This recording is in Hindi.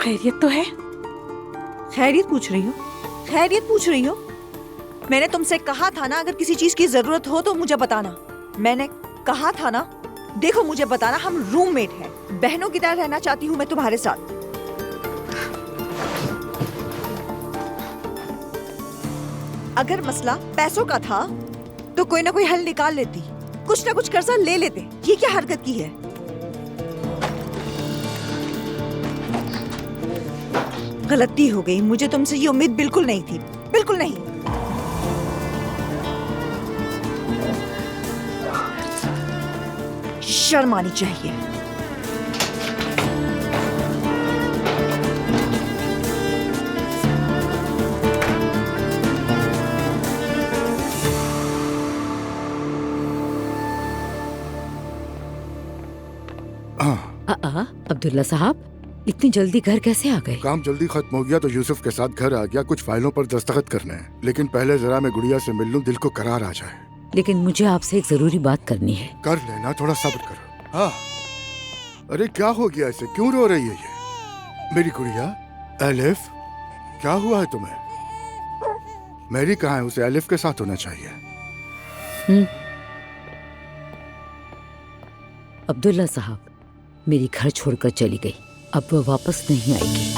खैरियत तो है? खैरियत पूछ रही हो? खैरियत पूछ रही हो? मैंने तुमसे कहा था ना, अगर किसी चीज की जरूरत हो तो मुझे बताना। मैंने कहा था ना। देखो, मुझे बताना, हम रूममेट हैं। बहनों की तरह रहना चाहती हूँ मैं तुम्हारे साथ। अगर मसला पैसों का था तो कोई ना कोई हल निकाल लेती, कुछ ना कुछ कर्जा ले लेते। ये क्या हरकत की है? गलती हो गई, मुझे तुमसे ये उम्मीद बिल्कुल नहीं थी, बिल्कुल नहीं। शर्म आनी चाहिए। अब्दुल्ला साहब, इतनी जल्दी घर कैसे आ गए? काम जल्दी खत्म हो गया तो यूसुफ के साथ घर आ गया। कुछ फाइलों पर दस्तखत करने हैं, लेकिन पहले जरा मैं गुड़िया से मिल लूं, दिल को करार आ जाए। लेकिन मुझे आपसे एक जरूरी बात करनी है। कर लेना, थोड़ा सब्र करो। हाँ, अरे क्या हो गया इसे? क्यों रो रही है ये मेरी गुड़िया? एलिफ, क्या हुआ है तुम्हें? मैरी कहाँ है? उसे एलिफ के साथ होना चाहिए। अब्दुल्ला साहब, मेरी घर छोड़कर चली गई, अब वो वापस नहीं आएगी।